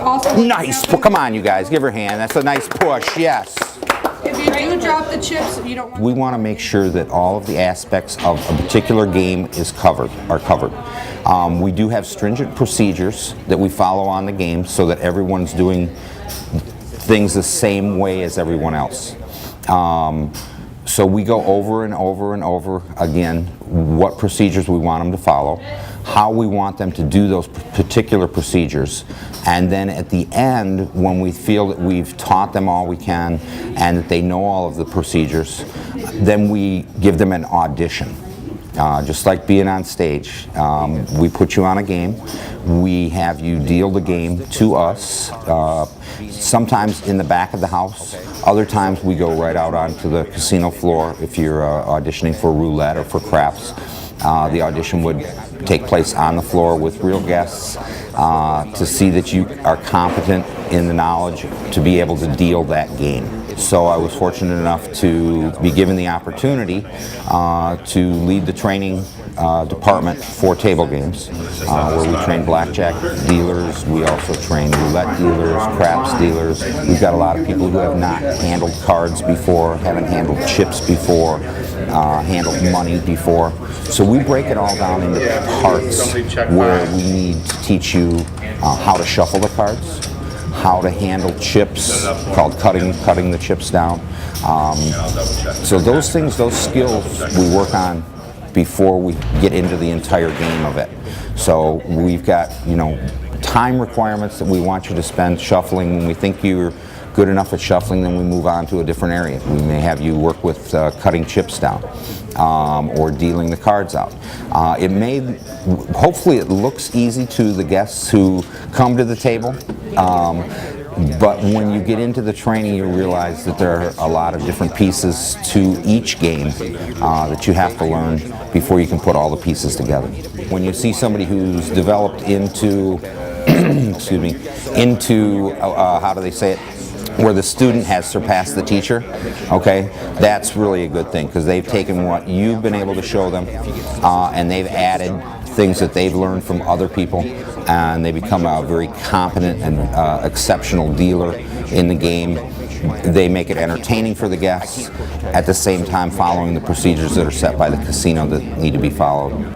Also, Nice. Come on, you guys. Give her a hand. That's a nice push. Yes. if you do drop the chips, you don't want. We want to make sure that all of the aspects of a particular game are covered. We do have stringent procedures that we follow on the game so that everyone's doing things the same way as everyone else. So we go over and over and over again what procedures we want them to follow, how we want them to do those particular procedures, and then at the end, when we feel that we've taught them all we can and that they know all of the procedures, then we give them an audition. Just like being on stage. We put you on a game, we have you deal the game to us, sometimes in the back of the house, other times we go right out onto the casino floor if you're auditioning for roulette or for craps. The audition would take place on the floor with real guests to see that you are competent in the knowledge to be able to deal that game. So I was fortunate enough to be given the opportunity to lead the training department for table games, where we train blackjack dealers, we also train roulette dealers, craps dealers. We've got a lot of people who have not handled cards before, haven't handled chips before, handled money before. So we break it all down into parts where we need to teach you how to shuffle the cards, how to handle chips, called cutting the chips down. So those things, those skills we work on before we get into the entire game of it. So we've got, time requirements that we want you to spend shuffling. When we think you're good enough at shuffling, then we move on to a different area. We may have you work with cutting chips down or dealing the cards out. Hopefully it looks easy to the guests who come to the table, but when you get into the training you realize that there are a lot of different pieces to each game that you have to learn before you can put all the pieces together. When you see somebody who's developed into, how do they say it? Where the student has surpassed the teacher, okay, that's really a good thing because they've taken what you've been able to show them and they've added things that they've learned from other people, and they become a very competent and exceptional dealer in the game. They make it entertaining for the guests, at the same time following the procedures that are set by the casino that need to be followed.